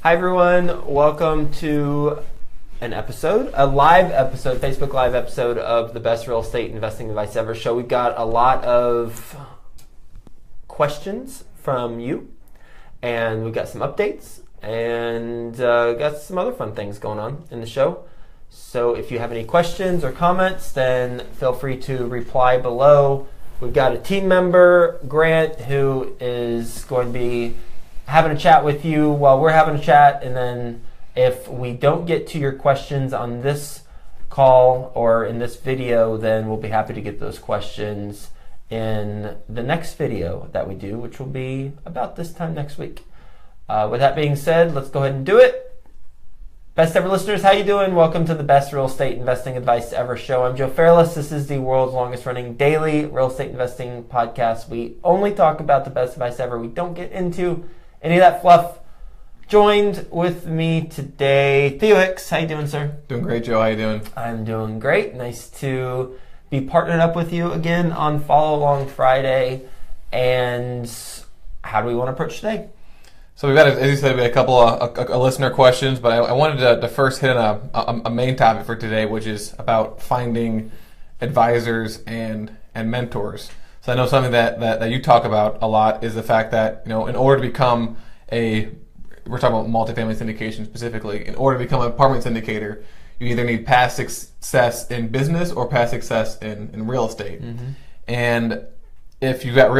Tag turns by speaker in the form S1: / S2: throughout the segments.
S1: Hi everyone, welcome to a live episode, Facebook Live episode of the Best Real Estate Investing Advice Ever show. We've got a lot of questions from you, and we've got some updates, and got some other fun things going on in the show. So if you have any questions or comments, then feel free to reply below. We've got a team member, Grant, who is going to be having a chat with you while we're having a chat, and then if we don't get to your questions on this call or in this video, then we'll be happy to get those questions in the next video that we do, which will be about this time next week. With that being said, let's go ahead and do it. Best ever listeners, how you doing? Welcome to the Best Real Estate Investing Advice Ever show. I'm Joe Fairless. This is the world's longest running daily real estate investing podcast. We only talk about the best advice ever. We don't get into any of that fluff. Joined with me today, Theo Hicks. How you doing, sir?
S2: Doing great, Joe. How you doing?
S1: I'm doing great. Nice to be partnered up with you again on Follow Along Friday. And how do we want to approach today?
S2: So we've got, as you said, we had a couple of listener questions, but I wanted to first hit on a main topic for today, which is about finding advisors and mentors. So I know something that you talk about a lot is the fact that, in order to become we're talking about multifamily syndication specifically, in order to become an apartment syndicator, you either need past success in business or past success in real estate. Mm-hmm. And if you've got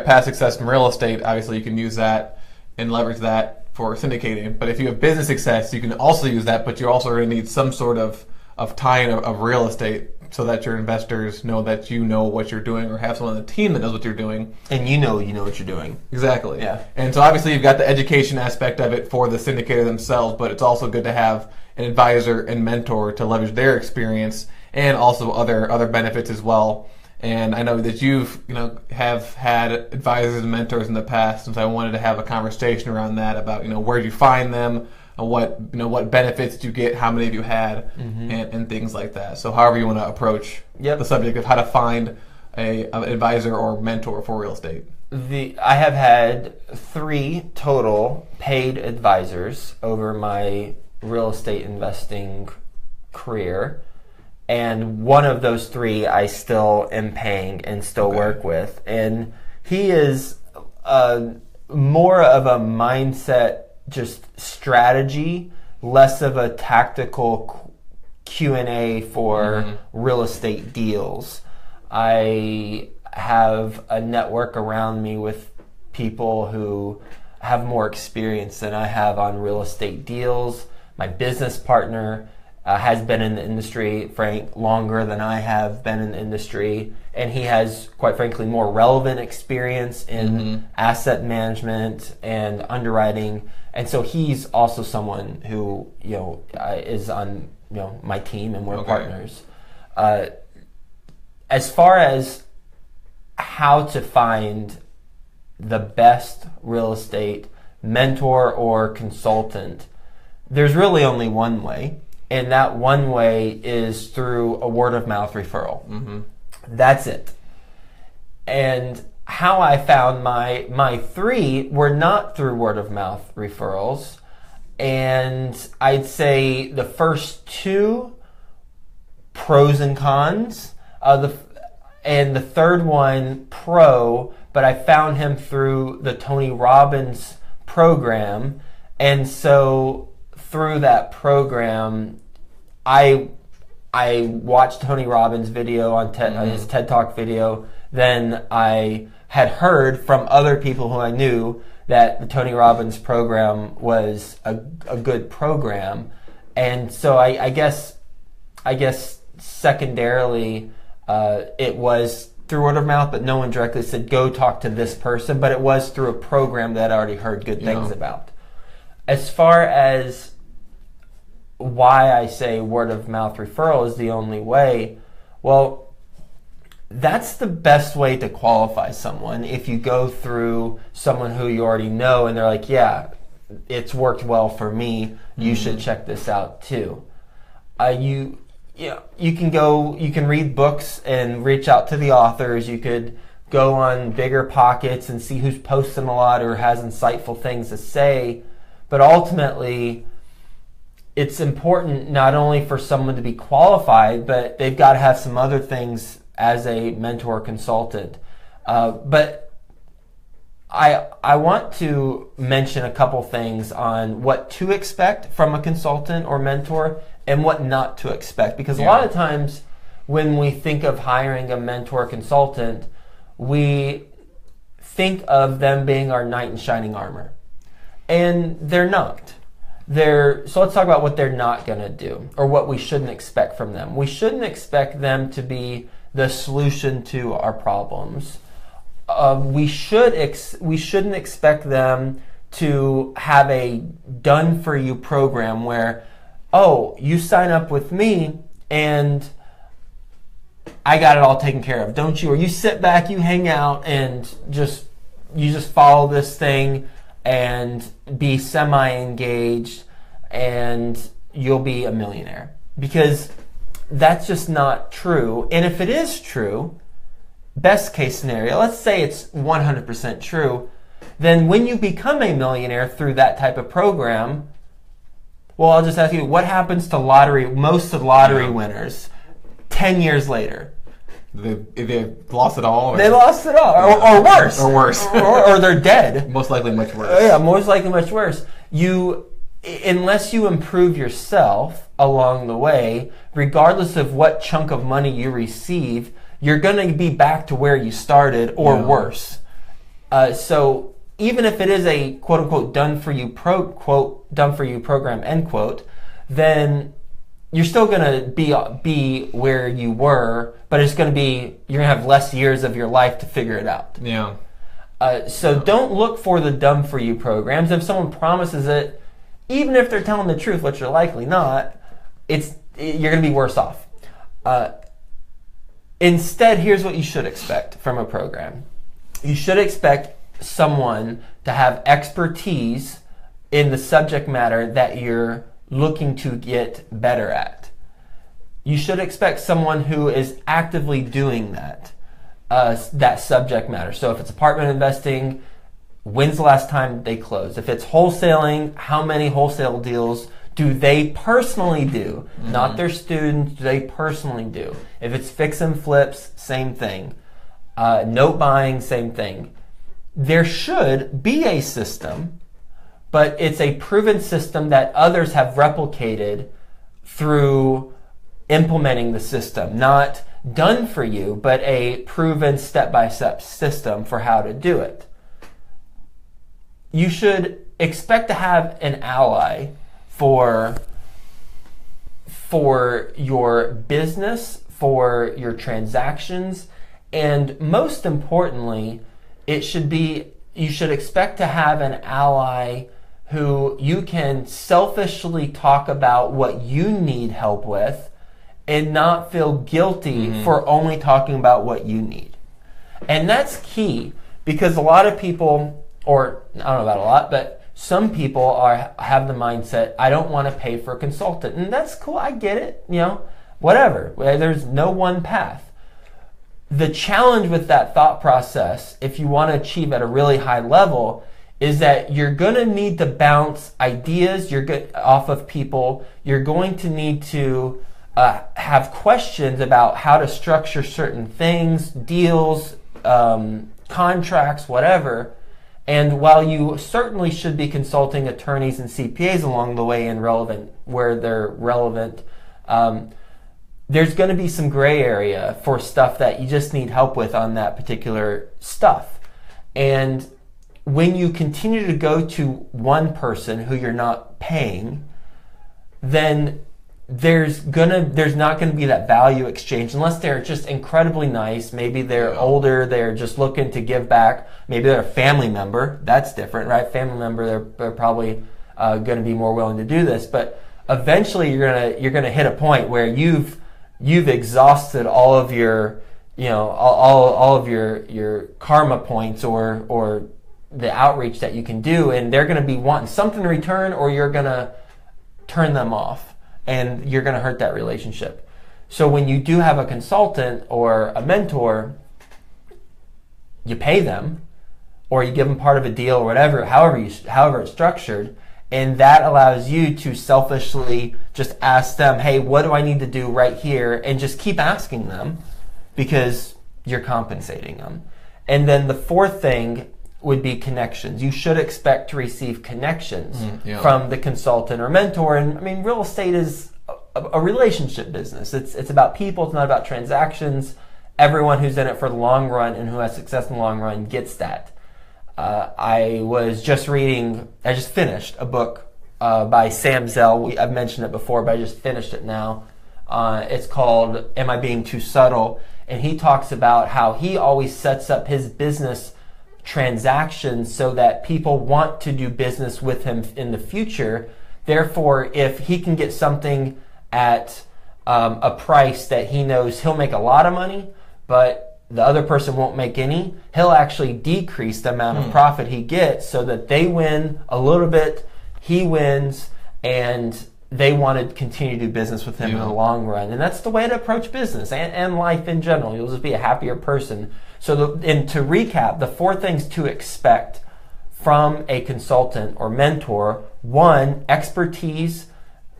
S2: past success in real estate, obviously you can use that and leverage that for syndicating. But if you have business success, you can also use that, but you're also going to need some sort of tie-in of real estate so that your investors know that you know what you're doing, or have someone on the team that knows what you're doing.
S1: And you know what you're doing.
S2: Exactly.
S1: Yeah.
S2: And so obviously you've got the education aspect of it for the syndicator themselves, but it's also good to have an advisor and mentor to leverage their experience and also other benefits as well. And I know that you've have had advisors and mentors in the past, and so I wanted to have a conversation around that about where do you find them, and what benefits do you get, how many of you had, mm-hmm. and things like that. So however you want to approach the subject of how to find an advisor or mentor for real estate.
S1: I have had 3 total paid advisors over my real estate investing career. And one of those 3 I still am paying and still work with. And he is more of a mindset, just strategy, less of a tactical Q&A for real estate deals. I have a network around me with people who have more experience than I have on real estate deals. My business partner has been in the industry, Frank, longer than I have been in the industry, and he has, quite frankly, more relevant experience in asset management and underwriting, and so he's also someone who is on my team, and we're partners. As far as how to find the best real estate mentor or consultant, there's really only one way. And that one way is through a word-of-mouth referral. Mm-hmm. That's it. And how I found my 3 were not through word-of-mouth referrals. And I'd say the first 2, pros and cons. And the third one, pro, but I found him through the Tony Robbins program. And so through that program, I watched Tony Robbins' video on his TED Talk video. Then I had heard from other people who I knew that the Tony Robbins program was a good program, and so I guess secondarily it was through word of mouth, but no one directly said go talk to this person. But it was through a program that I already heard good things about. As far as why I say word of mouth referral is the only way, well, that's the best way to qualify someone. If you go through someone who you already know and they're like, yeah, it's worked well for me, you should check this out too. You can read books and reach out to the authors. You could go on Bigger Pockets and see who's posting a lot or has insightful things to say. But ultimately, it's important not only for someone to be qualified, but they've got to have some other things as a mentor consultant. But I want to mention a couple things on what to expect from a consultant or mentor and what not to expect. Because a lot of times when we think of hiring a mentor consultant, we think of them being our knight in shining armor. And they're not. So let's talk about what they're not going to do, or what we shouldn't expect from them. We shouldn't expect them to be the solution to our problems. We shouldn't expect them to have a done-for-you program where, oh, you sign up with me and I got it all taken care of, don't you? Or you sit back, you hang out, and you just follow this thing and be semi-engaged, and you'll be a millionaire. Because that's just not true. And if it is true, best case scenario, let's say it's 100% true, then when you become a millionaire through that type of program, well, I'll just ask you, what happens to most of lottery winners 10 years later?
S2: They lost it all?
S1: They lost it all. Or worse.
S2: Or worse.
S1: or they're dead.
S2: Most likely much worse.
S1: Yeah, most likely much worse. Unless you improve yourself along the way, regardless of what chunk of money you receive, you're going to be back to where you started or worse. So even if it is a quote-unquote done-for-you program, end quote, then you're still going to be where you were, but it's going to be, you're going to have less years of your life to figure it out.
S2: Yeah.
S1: So don't look for the done-for-you programs. If someone promises it, even if they're telling the truth, which they're likely not, you're going to be worse off. Instead, here's what you should expect from a program. You should expect someone to have expertise in the subject matter that you're looking to get better at. You should expect someone who is actively doing that subject matter. So if it's apartment investing, when's the last time they closed? If it's wholesaling, how many wholesale deals do they personally do? Mm-hmm. Not their students, do they personally do? If it's fix and flips, same thing. Note buying, same thing. There should be a system, but it's a proven system that others have replicated through implementing the system. Not done for you, but a proven step-by-step system for how to do it. You should expect to have an ally for your business, for your transactions, and most importantly, you should expect to have an ally who you can selfishly talk about what you need help with and not feel guilty for only talking about what you need. And that's key, because a lot of people, or I don't know about a lot, but some people have the mindset, I don't want to pay for a consultant. And that's cool, I get it, whatever. There's no one path. The challenge with that thought process, if you want to achieve at a really high level, is that you're going to need to bounce ideas off of people. You're going to need to have questions about how to structure certain things, deals, contracts, whatever. And while you certainly should be consulting attorneys and CPAs along the way where they're relevant, there's going to be some gray area for stuff that you just need help with on that particular stuff. And when you continue to go to one person who you're not paying, then there's not going to be that value exchange unless they're just incredibly nice. Maybe they're older, they're just looking to give back. Maybe they're a family member. That's different, right? Family member, they're probably going to be more willing to do this. But eventually, you're gonna hit a point where you've exhausted all of your all of your karma points or the outreach that you can do, and they're going to be wanting something in return, or you're going to turn them off, and you're going to hurt that relationship. So when you do have a consultant or a mentor, you pay them, or you give them part of a deal or whatever, however it's structured, And that allows you to selfishly just ask them, hey, what do I need to do right here? And just keep asking them because you're compensating them. And then the fourth thing would be connections. You should expect to receive connections from the consultant or mentor. And I mean, real estate is a relationship business. It's about people. It's not about transactions. Everyone who's in it for the long run and who has success in the long run gets that. I just finished a book by Sam Zell. I've mentioned it before, but I just finished it now. It's called Am I Being Too Subtle? And he talks about how he always sets up his business transactions so that people want to do business with him in the future. Therefore, if he can get something at a price that he knows he'll make a lot of money, but the other person won't make any, he'll actually decrease the amount of profit he gets so that they win a little bit, he wins, and they want to continue to do business with him in the long run. And that's the way to approach business and life in general. You'll just be a happier person. So and to recap, the four things to expect from a consultant or mentor: one, expertise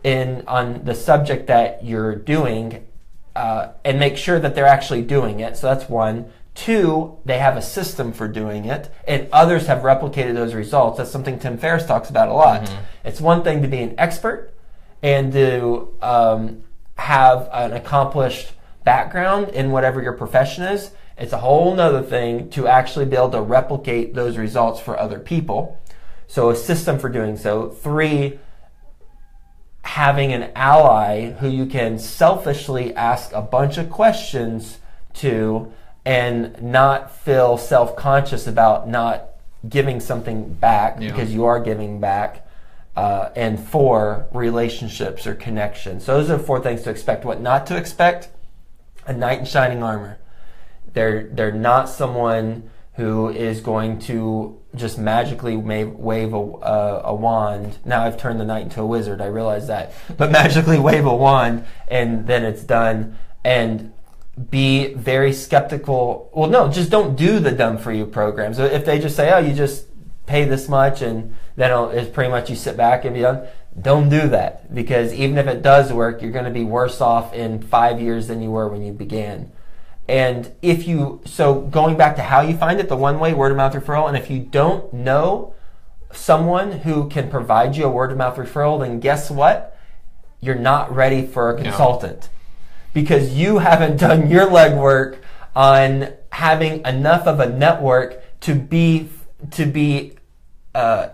S1: on the subject that you're doing, and make sure that they're actually doing it. So that's one. Two, they have a system for doing it, and others have replicated those results. That's something Tim Ferriss talks about a lot. It's one thing to be an expert and to have an accomplished background in whatever your profession is. It's a whole nother thing to actually be able to replicate those results for other people. So a system for doing so. Three, having an ally who you can selfishly ask a bunch of questions to and not feel self-conscious about not giving something back because you are giving back. And four, relationships or connections. So those are the four things to expect. What not to expect: a knight in shining armor. They're not someone who is going to just magically wave a wand. Now I've turned the knight into a wizard, I realize that. But magically wave a wand and then it's done. And be very skeptical. Well, no, just don't do the done for you programs. If they just say, oh, you just pay this much and then it's pretty much you sit back and be done, don't do that. Because even if it does work, you're going to be worse off in 5 years than you were when you began. And so going back to how you find it, the one way, word of mouth referral, and if you don't know someone who can provide you a word of mouth referral, then guess what? You're not ready for a consultant because you haven't done your legwork on having enough of a network to be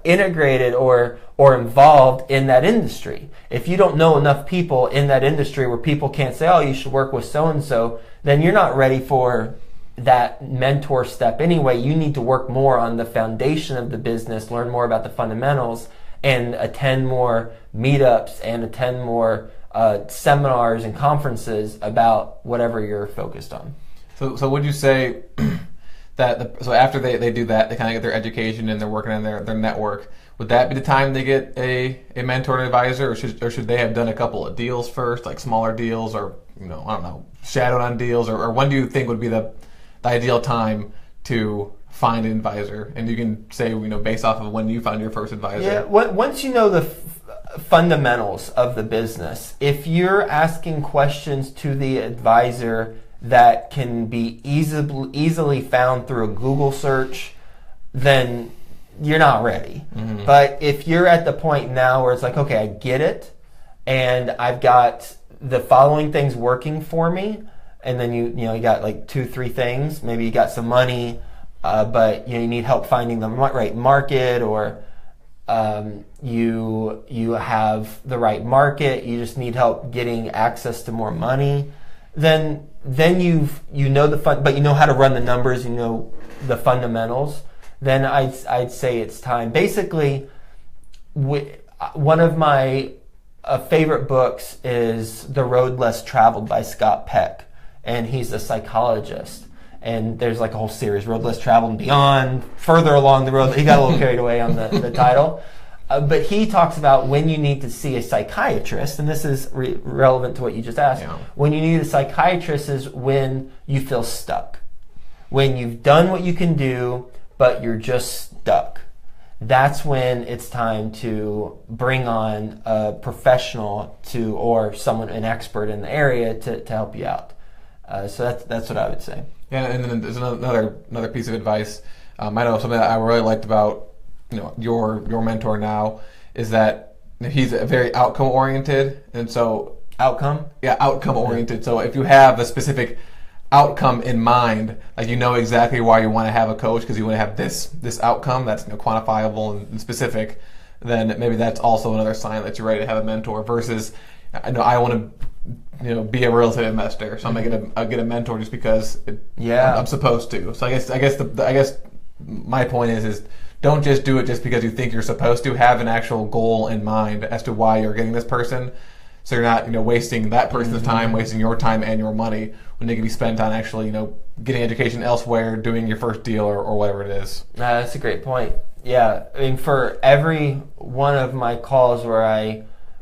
S1: integrated or involved in that industry. If you don't know enough people in that industry where people can't say, oh, you should work with so-and-so, then you're not ready for that mentor step anyway. You need to work more on the foundation of the business, learn more about the fundamentals, and attend more meetups and attend more seminars and conferences about whatever you're focused on.
S2: So would you say that so after they do that, they kind of get their education and they're working on their network, would that be the time they get a mentor and advisor, or should they have done a couple of deals first, like smaller deals, or I don't know, shadowed on deals, or when do you think would be the ideal time to find an advisor? And you can say, based off of when you found your first advisor.
S1: Yeah, once you know the fundamentals of the business, if you're asking questions to the advisor that can be easily found through a Google search, then you're not ready. But if you're at the point now where it's like, okay, I get it, and I've got the following things working for me, and then you got like 2-3 things, maybe you got some money, but you need help finding the right market, or you have the right market, you just need help getting access to more money, then you know but you know how to run the numbers, you know the fundamentals, then I'd say it's time. Basically, one of my favorite books is The Road Less Traveled by Scott Peck, and he's a psychologist. And there's like a whole series, Road Less Traveled and Beyond, further along the road. He got a little carried away on the title. But he talks about when you need to see a psychiatrist, and this is relevant to what you just asked. Yeah. When you need a psychiatrist is when you feel stuck. When you've done what you can do, but you're just stuck. that's when it's time to bring on a professional or someone, an expert in the area to help you out. So that's what I would say.
S2: Yeah, and then there's another piece of advice. I know something that I really liked about your mentor now is that he's very outcome oriented, and so outcome oriented. So if you have a specific outcome in mind, like exactly why you want to have a coach because you want to have this outcome that's quantifiable and specific, then maybe that's also another sign that you're ready to have a mentor. Versus, I want to be a real estate investor, so I'm gonna get a mentor just because I'm supposed to. So I guess my point is don't just do it just because you think you're supposed to. Have an actual goal in mind as to why you're getting this person. So you're not, wasting that person's time, wasting your time and your money when they can be spent on actually, getting education elsewhere, doing your first deal or whatever it is.
S1: That's a great point. Yeah, I mean, for every one of my calls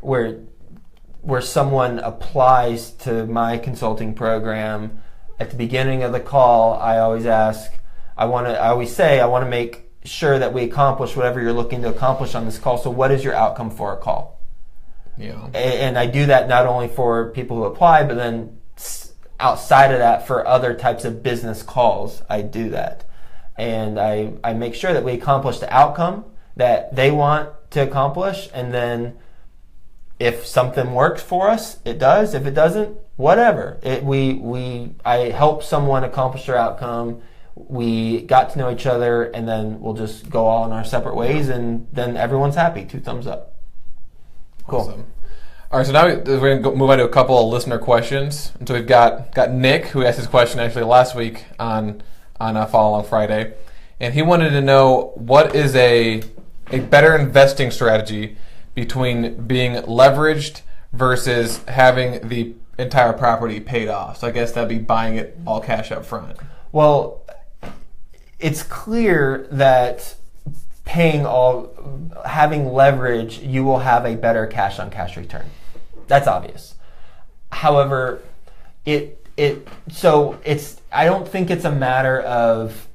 S1: where someone applies to my consulting program, at the beginning of the call, I always say I want to make sure that we accomplish whatever you're looking to accomplish on this call. So what is your outcome for a call?
S2: Yeah.
S1: And I do that not only for people who apply, but then outside of that for other types of business calls, I do that. And I make sure that we accomplish the outcome that they want to accomplish. And then if something works for us, it does. If it doesn't, whatever. I help someone accomplish their outcome. We got to know each other, and then we'll just go all in our separate ways, and then everyone's happy. 2 thumbs up. Cool.
S2: Awesome. All right, so now we're going to move on to a couple of listener questions. And so we've got Nick, who asked his question actually last week on Follow Along Friday, and he wanted to know what is a better investing strategy between being leveraged versus having the entire property paid off. So I guess that'd be buying it all cash up front.
S1: Well, it's clear that having leverage, you will have a better cash on cash return. That's obvious. However, I don't think it's a matter of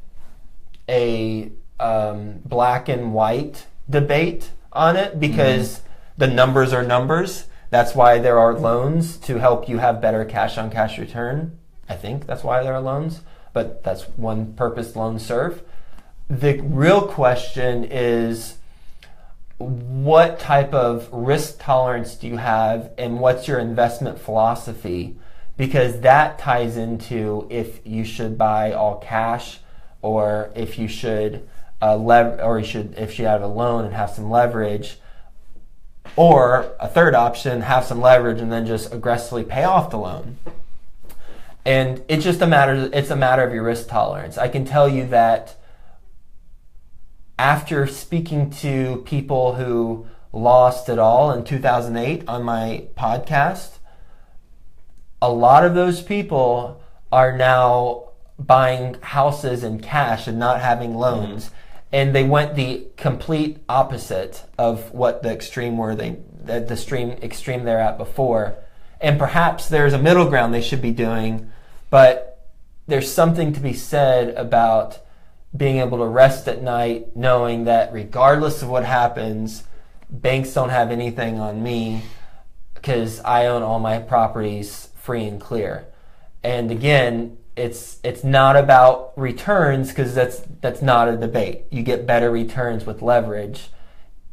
S1: a black and white debate on it, because the numbers are numbers. That's why there are loans to help you have better cash on cash return. I think that's why there are loans, but that's one purpose loans serve. The real question is, what type of risk tolerance do you have, and what's your investment philosophy? Because that ties into if you should buy all cash, or if you should if you have a loan and have some leverage, or a third option, have some leverage and then just aggressively pay off the loan. And it's a matter of your risk tolerance. I can tell you that after speaking to people who lost it all in 2008 on my podcast, a lot of those people are now buying houses in cash and not having loans. And they went the complete opposite of what the extreme they're at before. And perhaps there's a middle ground they should be doing, but there's something to be said about being able to rest at night knowing that regardless of what happens, banks don't have anything on me because I own all my properties free and clear. And again, it's not about returns, because that's not a debate. You get better returns with leverage,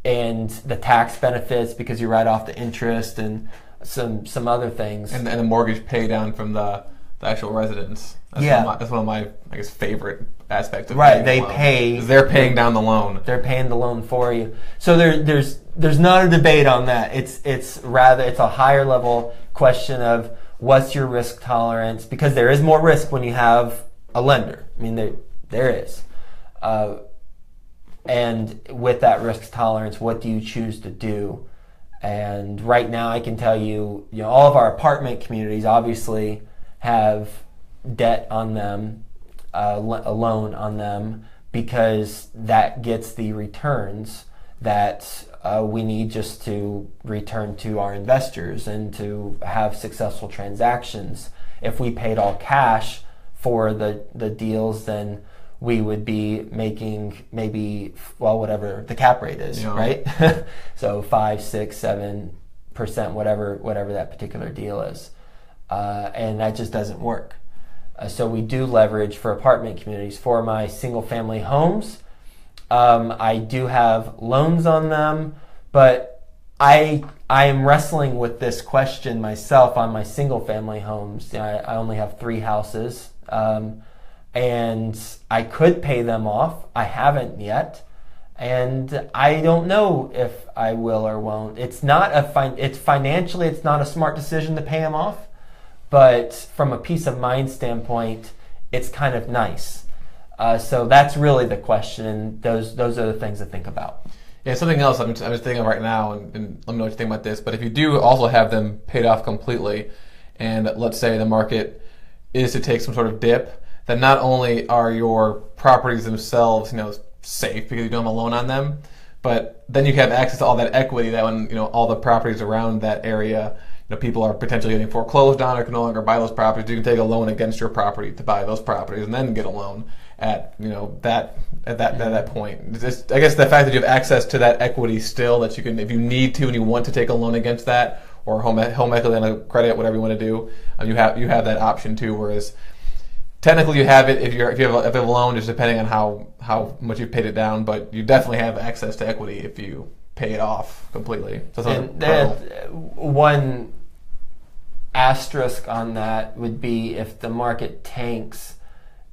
S1: and the tax benefits because you write off the interest and some other things.
S2: And the mortgage pay down from the actual residence. That's one of my favorite aspects of
S1: right.
S2: They're paying down the loan.
S1: They're paying the loan for you. So there's not a debate on that. It's a higher level question of what's your risk tolerance, because there is more risk when you have a lender. I mean, there is. And with that risk tolerance, what do you choose to do? And right now I can tell you, all of our apartment communities obviously have debt on them, a loan on them, because that gets the returns that we need just to return to our investors and to have successful transactions. If we paid all cash for the deals, then we would be making maybe, well, whatever the cap rate is, right? So 5, 6, 7%, whatever that particular deal is. And that just doesn't work. So we do leverage for apartment communities. For my single family homes, I do have loans on them, but I am wrestling with this question myself on my single family homes. I only have 3 houses, and I could pay them off. I haven't yet, and I don't know if I will or won't. It's financially, it's not a smart decision to pay them off, but from a peace of mind standpoint, it's kind of nice. So that's really the question, and those are the things to think about.
S2: Yeah, something else I'm just thinking of right now, and let me know what you think about this, but if you do also have them paid off completely, and let's say the market is to take some sort of dip, then not only are your properties themselves, safe because you don't have a loan on them, but then you have access to all that equity that when, all the properties around that area, people are potentially getting foreclosed on or can no longer buy those properties. You can take a loan against your property to buy those properties and then get a loan at that point. I guess the fact that you have access to that equity still, that you can, if you need to and you want to take a loan against that, or home equity line of credit, whatever you want to do, you have that option too. Whereas technically you have it if you have a loan, just depending on how much you've paid it down, but you definitely have access to equity if you pay it off completely. So
S1: one asterisk on that would be if the market tanks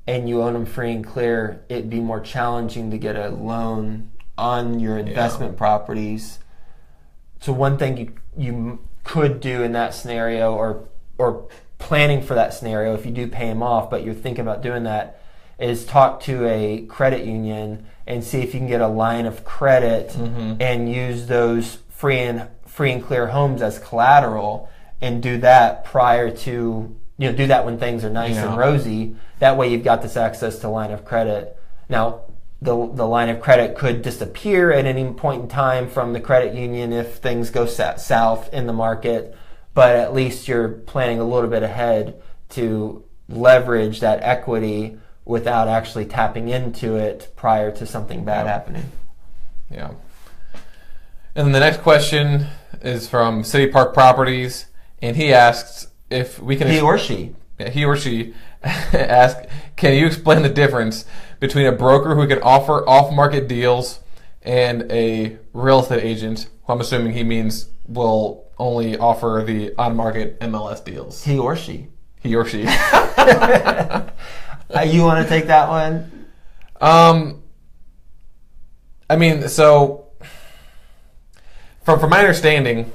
S1: and you own them free and clear, it'd be more challenging to get a loan on your investment properties. So one thing you could do in that scenario, or planning for that scenario, if you do pay them off, but you're thinking about doing that, is talk to a credit union and see if you can get a line of credit and use those free and clear homes as collateral, and do that prior to, do that when things are nice and rosy. That way you've got this access to line of credit. Now, the line of credit could disappear at any point in time from the credit union if things go south in the market, but at least you're planning a little bit ahead to leverage that equity without actually tapping into it prior to something bad happening.
S2: Yeah. And then the next question is from City Park Properties, and he asks if we can...
S1: He or she
S2: asks, can you explain the difference between a broker who can offer off-market deals and a real estate agent, who I'm assuming he means will only offer the on-market MLS deals?
S1: He or she.
S2: He or she.
S1: You want to take that one?
S2: So from my understanding,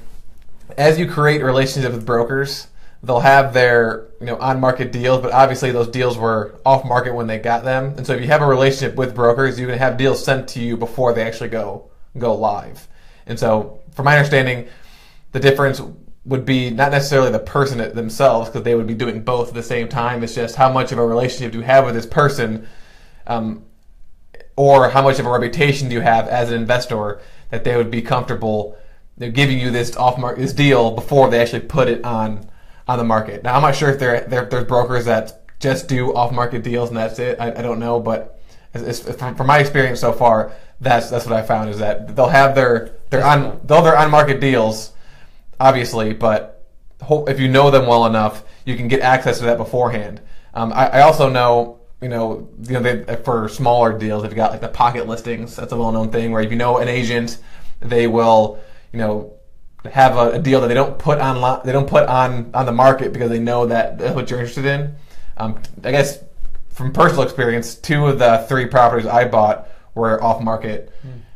S2: as you create relationships with brokers, they'll have their on-market deals, but obviously those deals were off-market when they got them. And so if you have a relationship with brokers, you can have deals sent to you before they actually go live. And so from my understanding, the difference would be not necessarily the person themselves, because they would be doing both at the same time. It's just how much of a relationship do you have with this person, or how much of a reputation do you have as an investor that they would be comfortable giving you this this deal before they actually put it on the market. Now, I'm not sure if there's brokers that just do off-market deals and that's it. I don't know, but from my experience so far, that's what I found, is that they'll have their on-market deals, obviously, but if you know them well enough, you can get access to that beforehand. I also know, for smaller deals, they've got like the pocket listings. That's a well-known thing where if you know an agent, they will, have a deal that they don't put on the market because they know that that's what you're interested in. I guess from personal experience, 2 of the 3 properties I bought were off market,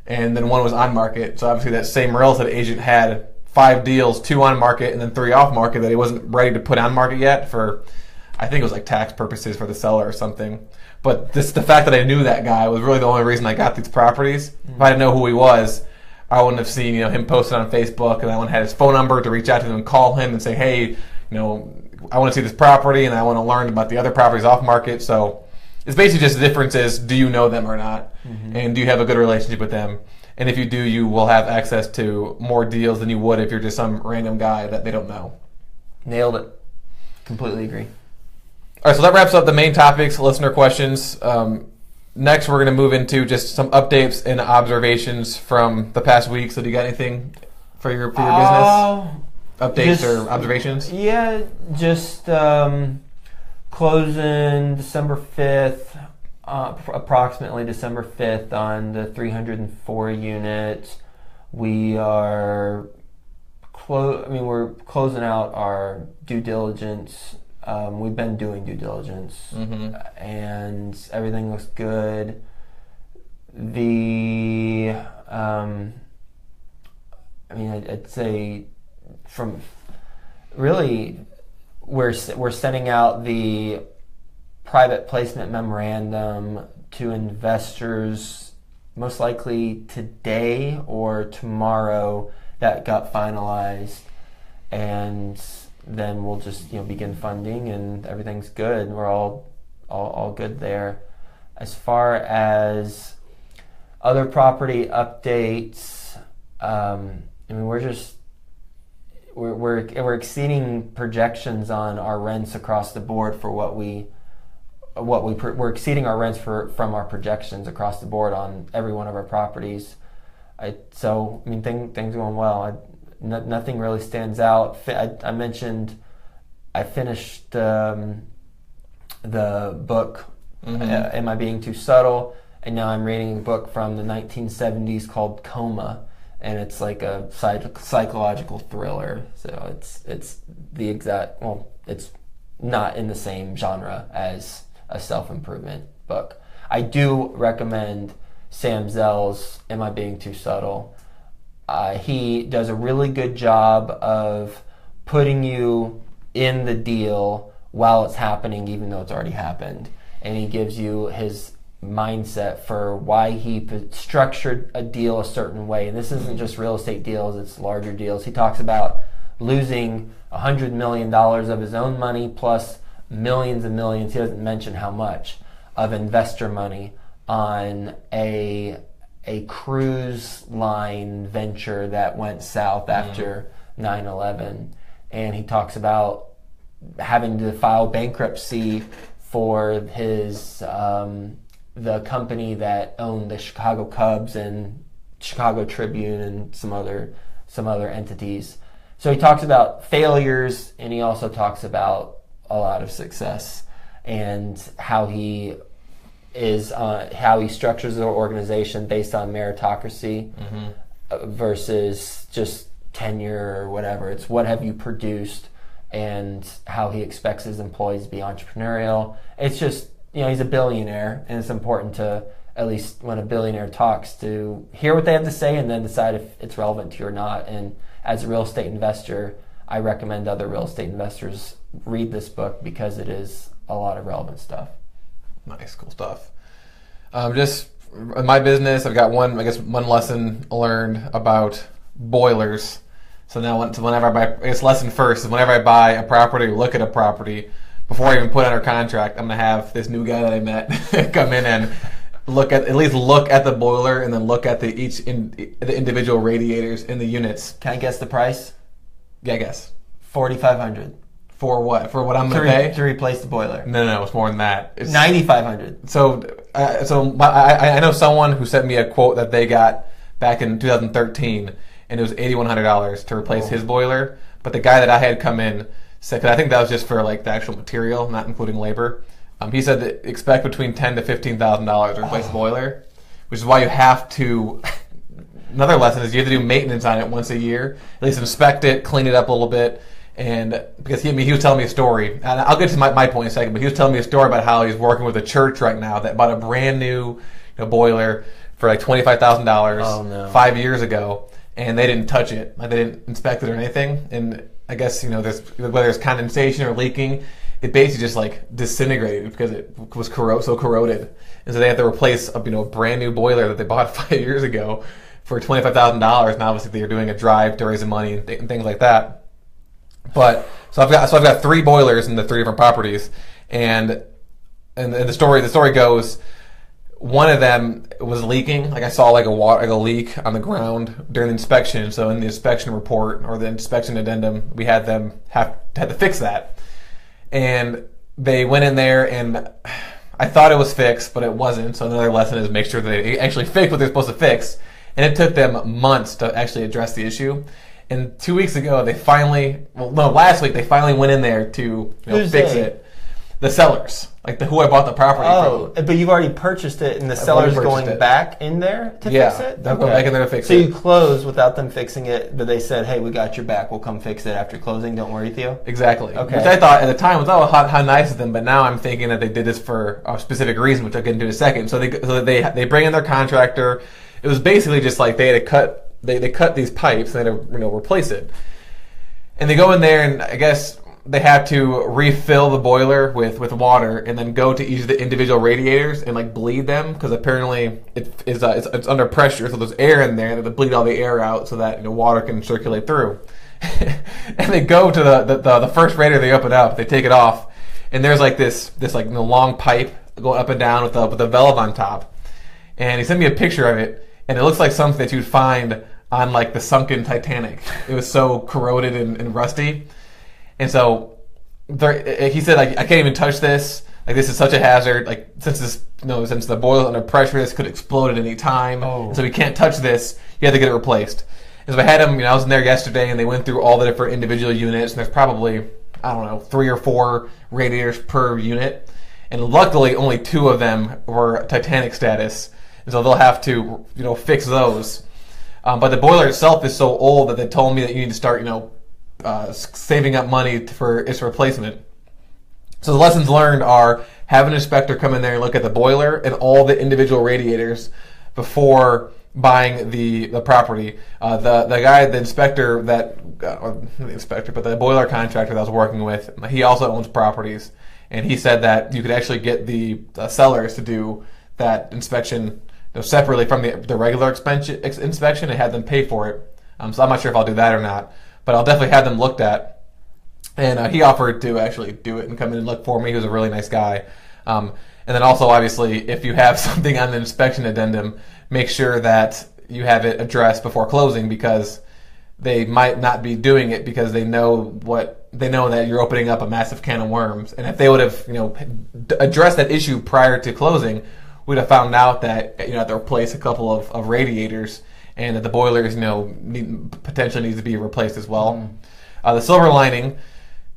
S2: and then 1 was on market. So obviously that same real estate agent had 5 deals, 2 on market and then 3 off market that he wasn't ready to put on market yet for, I think it was like tax purposes for the seller or something. But the fact that I knew that guy was really the only reason I got these properties. If I didn't know who he was, I wouldn't have seen him posted on Facebook, and I wouldn't have had his phone number to reach out to him and call him and say, hey, I want to see this property and I want to learn about the other properties off market. So it's basically just the difference is, do you know them or not, and do you have a good relationship with them? And if you do, you will have access to more deals than you would if you're just some random guy that they don't know.
S1: Nailed it. Completely agree.
S2: All right, so that wraps up the main topics, listener questions. next we're going to move into just some updates and observations from the past week. So do you got anything for your business? Updates or observations?
S1: Yeah, just closing December 5th, approximately December 5th on the 304 unit. We are we're closing out our due diligence. We've been doing due diligence, and everything looks good. I'd say from really, we're sending out the private placement memorandum to investors most likely today or tomorrow. That got finalized, and then we'll just begin funding, and everything's good. We're all good there. As far as other property updates, we're exceeding projections on our rents across the board for we're exceeding our rents from our projections across the board on every one of our properties. Things going well. Nothing really stands out. I mentioned I finished the book, Am I Being Too Subtle? And now I'm reading a book from the 1970s called Coma, and it's like a psychological thriller. So it's not in the same genre as a self-improvement book. I do recommend Sam Zell's Am I Being Too Subtle? He does a really good job of putting you in the deal while it's happening, even though it's already happened. And he gives you his mindset for why he structured a deal a certain way. And this isn't just real estate deals, it's larger deals. He talks about losing $100 million of his own money plus millions and millions, he doesn't mention how much, of investor money on a cruise line venture that went south after 9/11. And he talks about having to file bankruptcy for his the company that owned the Chicago Cubs and Chicago Tribune and some other entities. So he talks about failures, and he also talks about a lot of success and how he structures the organization based on meritocracy versus just tenure or whatever. It's what have you produced, and how he expects his employees to be entrepreneurial. It's just, he's a billionaire, and it's important to, at least when a billionaire talks, to hear what they have to say and then decide if it's relevant to you or not. And as a real estate investor, I recommend other real estate investors read this book because it is a lot of relevant stuff.
S2: Nice, cool stuff. Just in my business, I've got one lesson learned about boilers. So now, whenever I buy, lesson first is whenever I buy a property, look at a property, before I even put it under contract, I'm gonna have this new guy that I met come in and look at the boiler, and then look at the individual radiators in the units.
S1: Can I guess the price?
S2: Yeah, guess.
S1: $4,500.
S2: For what? For what I'm going to pay?
S1: To replace the boiler.
S2: No, it's more than that. It's
S1: $9,500.
S2: So I know someone who sent me a quote that they got back in 2013, and it was $8,100 to replace his boiler. But the guy that I had come in said, because I think that was just for like the actual material, not including labor. He said that expect between $10,000 to $15,000 to replace the boiler, which is why you have to. Another lesson is you have to do maintenance on it once a year. At least inspect it, clean it up a little bit. And because he was telling me a story, and I'll get to my point in a second, but he was telling me a story about how he's working with a church right now that bought a brand new boiler for like $25,000 5 years ago, and they didn't touch it. Like, they didn't inspect it or anything. And I guess, there's, whether it's condensation or leaking, it basically just like disintegrated because it was so corroded. And so they have to replace a brand new boiler that they bought 5 years ago for $25,000. And obviously they're doing a drive to raise the money and things like that. But so I've got 3 boilers in the 3 different properties, and the story goes, one of them was leaking. Like, I saw like a leak on the ground during the inspection. So in the inspection report or the inspection addendum, we had them had to fix that. And they went in there, and I thought it was fixed, but it wasn't. So another lesson is make sure that they actually fix what they're supposed to fix. And it took them months to actually address the issue. And 2 weeks ago, last week they finally went in there to fix it. The sellers, like who I bought the property from.
S1: But you've already purchased it, and the seller's going back in there to fix it?
S2: They'll go back in there to fix it.
S1: So you closed without them fixing it, but they said, hey, we got your back. We'll come fix it after closing. Don't worry, Theo.
S2: Exactly.
S1: Okay.
S2: Which I thought at the time was, how nice of them. But now I'm thinking that they did this for a specific reason, which I'll get into in a second. So they bring in their contractor. It was basically just like they had to cut. They cut these pipes and they had to replace it. And they go in there, and I guess they have to refill the boiler with water, and then go to each of the individual radiators and like bleed them, because apparently it's under pressure, so there's air in there, and they bleed all the air out so that water can circulate through. And they go to the first radiator, they open up, they take it off, and there's like this like long pipe going up and down with the valve on top. And he sent me a picture of it, and it looks like something that you'd find on like the sunken Titanic. It was so corroded and rusty. And so he said, like, I can't even touch this. Like, this is such a hazard. Like, since the boiler's under pressure, this could explode at any time. Oh. So we can't touch this. You have to get it replaced. And so I had him. I was in there yesterday, and they went through all the different individual units. And there's probably 3 or 4 radiators per unit. And luckily, only 2 of them were Titanic status. And so they'll have to fix those. But the boiler itself is so old that they told me that you need to start saving up money for its replacement. So the lessons learned are have an inspector come in there and look at the boiler and all the individual radiators before buying the property. The inspector but the boiler contractor that I was working with, he also owns properties, and he said that you could actually get the sellers to do that inspection separately from the regular inspection and have them pay for it. So I'm not sure if I'll do that or not. But I'll definitely have them looked at. And he offered to actually do it and come in and look for me. He was a really nice guy. And then also, obviously, if you have something on the inspection addendum, make sure that you have it addressed before closing, because they might not be doing it because they know that you're opening up a massive can of worms. And if they would have addressed that issue prior to closing, we'd have found out that they have to replace a couple of radiators, and that the boilers, potentially needs to be replaced as well. The silver lining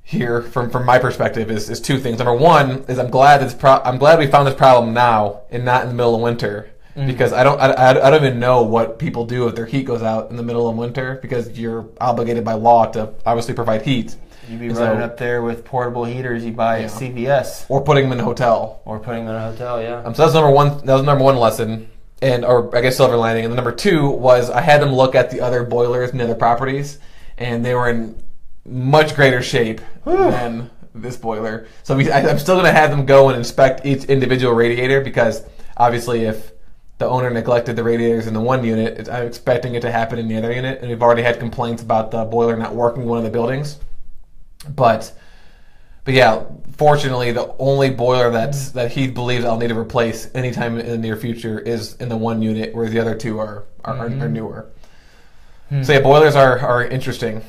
S2: here, from my perspective, is 2 things. Number one is I'm glad we found this problem now and not in the middle of winter, because I don't even know what people do if their heat goes out in the middle of winter, because you're obligated by law to obviously provide heat.
S1: You'd be running up there with portable heaters you buy at CVS,
S2: or putting them in a hotel,
S1: yeah.
S2: So that's number one. That was number one lesson. Or I guess silver lining. And number 2 was I had them look at the other boilers and the other properties, and they were in much greater shape than this boiler. So I'm still going to have them go and inspect each individual radiator, because obviously if the owner neglected the radiators in the one unit, I'm expecting it to happen in the other unit. And we've already had complaints about the boiler not working in one of the buildings. But yeah, fortunately, the only boiler that he believes I'll need to replace anytime in the near future is in the one unit, where the other 2 are newer. So yeah, boilers are interesting.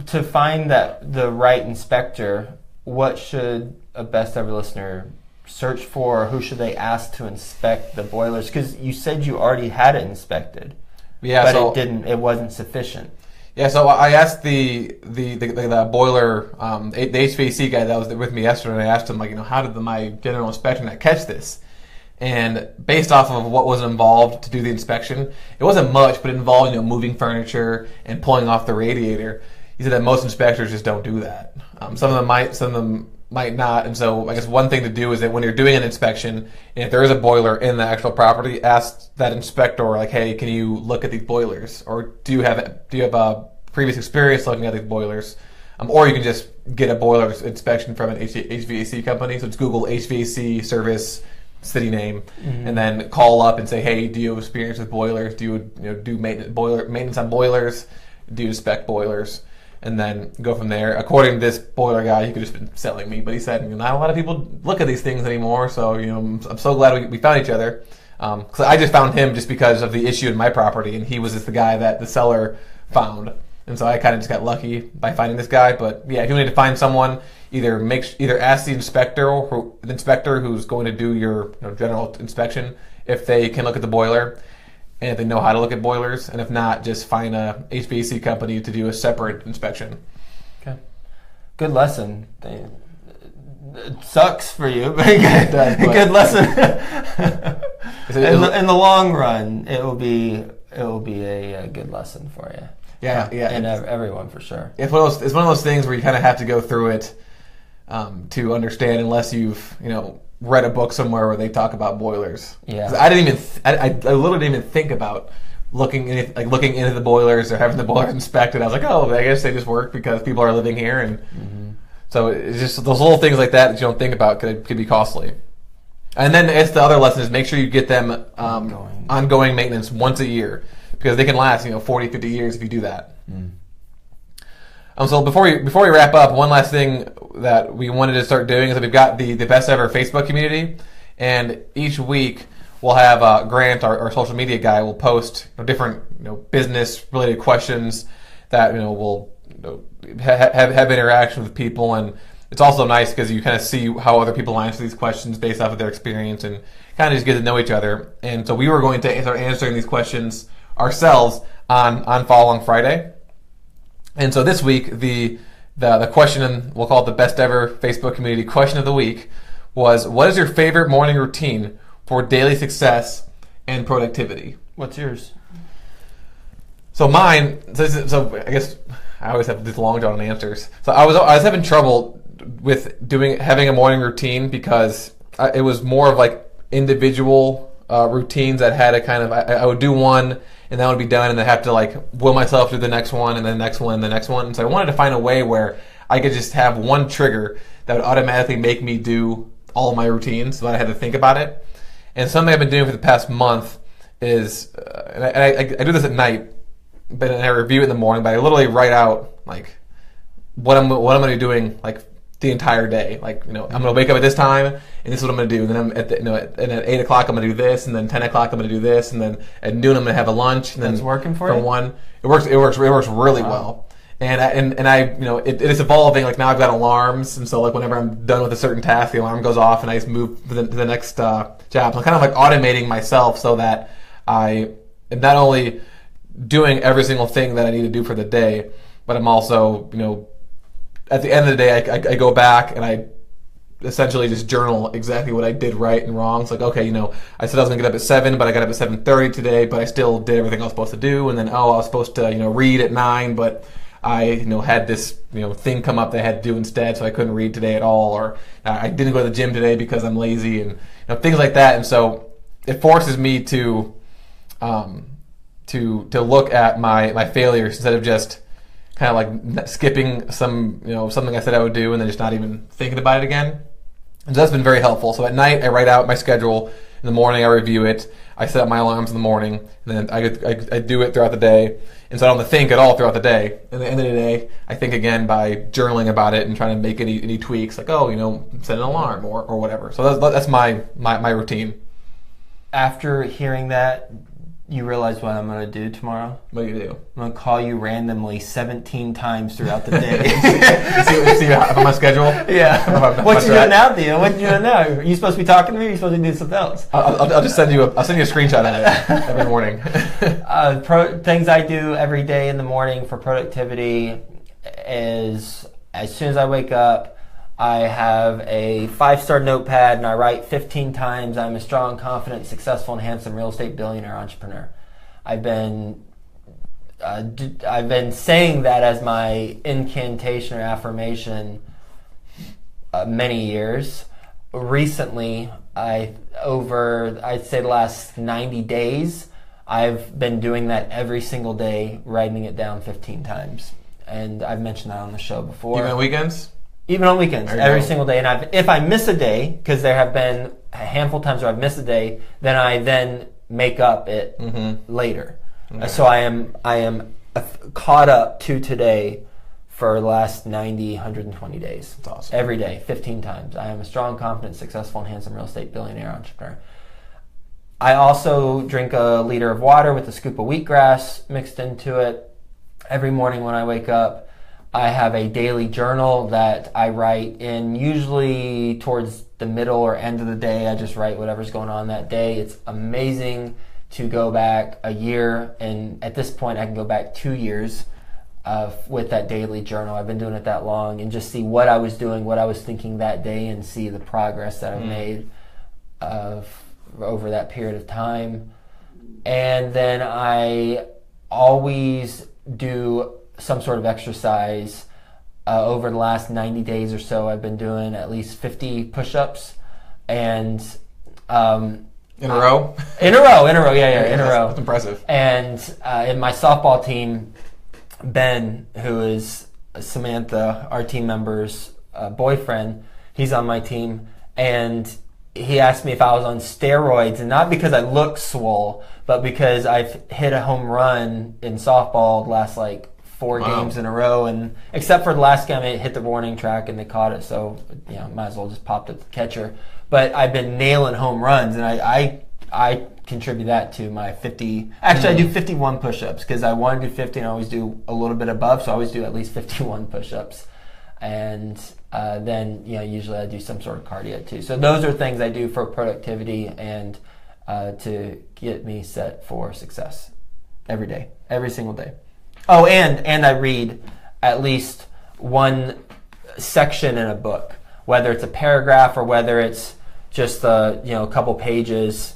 S1: To find the right inspector, what should a best ever listener search for, or who should they ask to inspect the boilers? Because you said you already had it inspected, but it wasn't sufficient.
S2: Yeah, so I asked the boiler, the HVAC guy that was with me yesterday, and I asked him, how did my general inspector not catch this? And based off of what was involved to do the inspection, it wasn't much, but it involved moving furniture and pulling off the radiator. He said that most inspectors just don't do that. Some of them might not, and so I guess one thing to do is that when you're doing an inspection, and if there is a boiler in the actual property, ask that inspector, hey, can you look at these boilers, or do you have a previous experience looking at these boilers, or you can just get a boiler inspection from an HVAC company. So just Google HVAC service, city name, and then call up and say, hey, do you have experience with boilers? Do you do maintenance on boilers? Do you inspect boilers? And then go from there. According to this boiler guy, he could have just been selling me, but he said not a lot of people look at these things anymore. So I'm so glad we found each other. Because I just found him just because of the issue in my property, and he was just the guy that the seller found. And so I kind of just got lucky by finding this guy. But yeah, if you need to find someone, either ask the inspector who's going to do your general inspection if they can look at the boiler and if they know how to look at boilers, and if not, just find a HVAC company to do a separate inspection.
S1: Okay, good lesson. It sucks for you, but good lesson. In the long run, it will be a good lesson for you.
S2: Yeah,
S1: and everyone for sure.
S2: It's one of those things where you kind of have to go through it to understand, unless you've read a book somewhere where they talk about boilers.
S1: Yeah,
S2: I literally didn't even think about looking into the boilers or having the boilers inspected. I was like, oh, I guess they just work because people are living here, and so it's just those little things like that you don't think about could be costly. And then it's the other lesson is make sure you get them ongoing maintenance once a year, because they can last 40, 50 years if you do that. So before we wrap up, one last thing that we wanted to start doing is that we've got the best ever Facebook community, and each week we'll have Grant, our social media guy, will post different business related questions that will have interaction with people, and it's also nice because you kind of see how other people answer these questions based off of their experience and kind of just get to know each other. And so we were going to start answering these questions ourselves on Following Friday. And so this week, the question, we'll call it the best ever Facebook community question of the week, was what is your favorite morning routine for daily success and productivity?
S1: What's yours?
S2: So mine, so I guess I always have these long drawn answers. So I was having trouble with having a morning routine because it was more of like individual routines that had a kind of, I would do one and that would be done, and then have to will myself through the next one and then the next one and the next one. And so I wanted to find a way where I could just have one trigger that would automatically make me do all of my routines so that I had to think about it. And something I've been doing for the past month is, and I do this at night, but I review it in the morning, but I literally write out what I'm going to be doing the entire day. I'm going to wake up at this time, and this is what I'm going to do. And then I'm at 8 o'clock I'm going to do this, and then 10 o'clock I'm going to do this, and then at noon I'm going to have a lunch. And
S1: that's
S2: then
S1: working for you?
S2: 1, it works really well. And it is evolving. Now I've got alarms, and so whenever I'm done with a certain task, the alarm goes off, and I just move to the next job. So I'm kind of automating myself so that I am not only doing every single thing that I need to do for the day, but I'm also at the end of the day, I go back and I essentially just journal exactly what I did right and wrong. It's okay, I said I was going to get up at 7, but I got up at 7:30 today, but I still did everything I was supposed to do. And then, I was supposed to, read at 9, but I, had this, thing come up that I had to do instead, so I couldn't read today at all. Or I didn't go to the gym today because I'm lazy, and things like that. And so it forces me to look at my failures instead of just kind of skipping something I said I would do and then just not even thinking about it again. And so that's been very helpful. So at night I write out my schedule. In the morning I review it. I set up my alarms in the morning, and then I do it throughout the day. And so I don't have to think at all throughout the day. And at the end of the day, I think again by journaling about it and trying to make any tweaks, set an alarm or whatever. So that's my routine.
S1: After hearing that, you realize what I'm going to do tomorrow?
S2: What do you do?
S1: I'm going to call you randomly 17 times throughout the day.
S2: see if I'm on schedule?
S1: Yeah. What you doing now, Theo? What you doing now? Are you supposed to be talking to me, or are you supposed to be doing something else?
S2: I'll just send you a screenshot of it every morning.
S1: Things I do every day in the morning for productivity is, as soon as I wake up, I have a 5-star notepad and I write 15 times, I'm a strong, confident, successful, and handsome real estate billionaire entrepreneur. I've been saying that as my incantation or affirmation many years. Recently, I'd say the last 90 days, I've been doing that every single day, writing it down 15 times. And I've mentioned that on the show before.
S2: Even on weekends?
S1: Even on weekends, every single day. And if I miss a day, because there have been a handful of times where I've missed a day, then I make up it later. Okay. So I am caught up to today for the last 90, 120 days.
S2: That's awesome.
S1: Every day, 15 times. I am a strong, confident, successful, and handsome real estate billionaire entrepreneur. I also drink a liter of water with a scoop of wheatgrass mixed into it. every morning when I wake up, I have a daily journal that I write in, usually towards the middle or end of the day. I just write whatever's going on that day. It's amazing to go back a year, and at this point I can go back 2 years with that daily journal. I've been doing it that long, and just see what I was doing, what I was thinking that day, and see the progress that I've made over that period of time. And then I always do some sort of exercise. Over the last 90 days or so, I've been doing at least 50 push-ups, and
S2: in a row?
S1: In a row, yeah, in a row.
S2: That's impressive.
S1: And in my softball team, Ben, who is Samantha, our team member's boyfriend, he's on my team, and he asked me if I was on steroids, and not because I look swole, but because I've hit a home run in softball the last 4 games in a row, and except for the last game, I hit the warning track and they caught it, so might as well just popped at the catcher. But I've been nailing home runs, and I contribute that to my 50. Actually, I do 51 push-ups because I want to do 50, and I always do a little bit above, so I always do at least 51 push-ups. And then usually I do some sort of cardio too. So those are things I do for productivity and to get me set for success every day, every single day. Oh, and I read at least one section in a book, whether it's a paragraph or whether it's just a couple pages,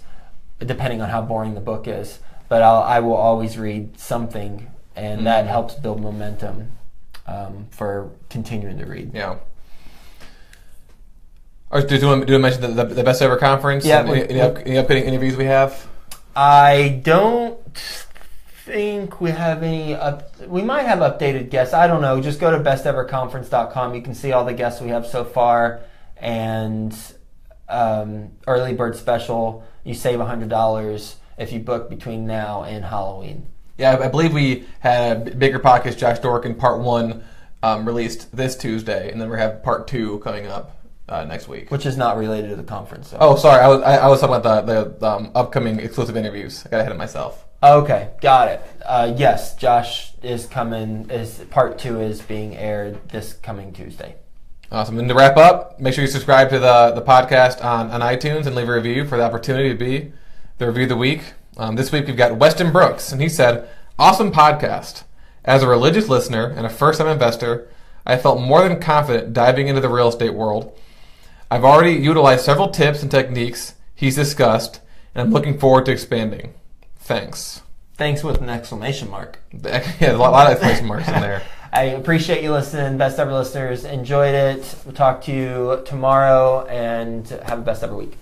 S1: depending on how boring the book is. But I will always read something, and that helps build momentum for continuing to read.
S2: Yeah. Do you want to mention the Best Ever Conference?
S1: Yeah.
S2: Any upcoming interviews we have?
S1: I don't think we have any. We might have updated guests. I don't know. Just go to besteverconference.com. You can see all the guests we have so far, and early bird special. You save $100 if you book between now and Halloween.
S2: Yeah, I believe we had a bigger podcast, Josh Dorkin, part 1, released this Tuesday, and then we have part 2 coming up next week.
S1: Which is not related to the conference. So.
S2: Oh, sorry. I was talking about the upcoming exclusive interviews. I got ahead of myself.
S1: Okay, got it. Yes, Josh is coming. Part 2 is being aired this coming Tuesday.
S2: Awesome. And to wrap up, make sure you subscribe to the podcast on iTunes and leave a review for the opportunity to be the review of the week. This week we've got Weston Brooks, and he said, "Awesome podcast. As a religious listener and a first-time investor, I felt more than confident diving into the real estate world. I've already utilized several tips and techniques he's discussed, and I'm looking forward to expanding. Thanks."
S1: Thanks with an exclamation mark.
S2: Yeah, a lot of exclamation marks in there.
S1: I appreciate you listening. Best ever listeners. Enjoyed it. We'll talk to you tomorrow, and have a best ever week.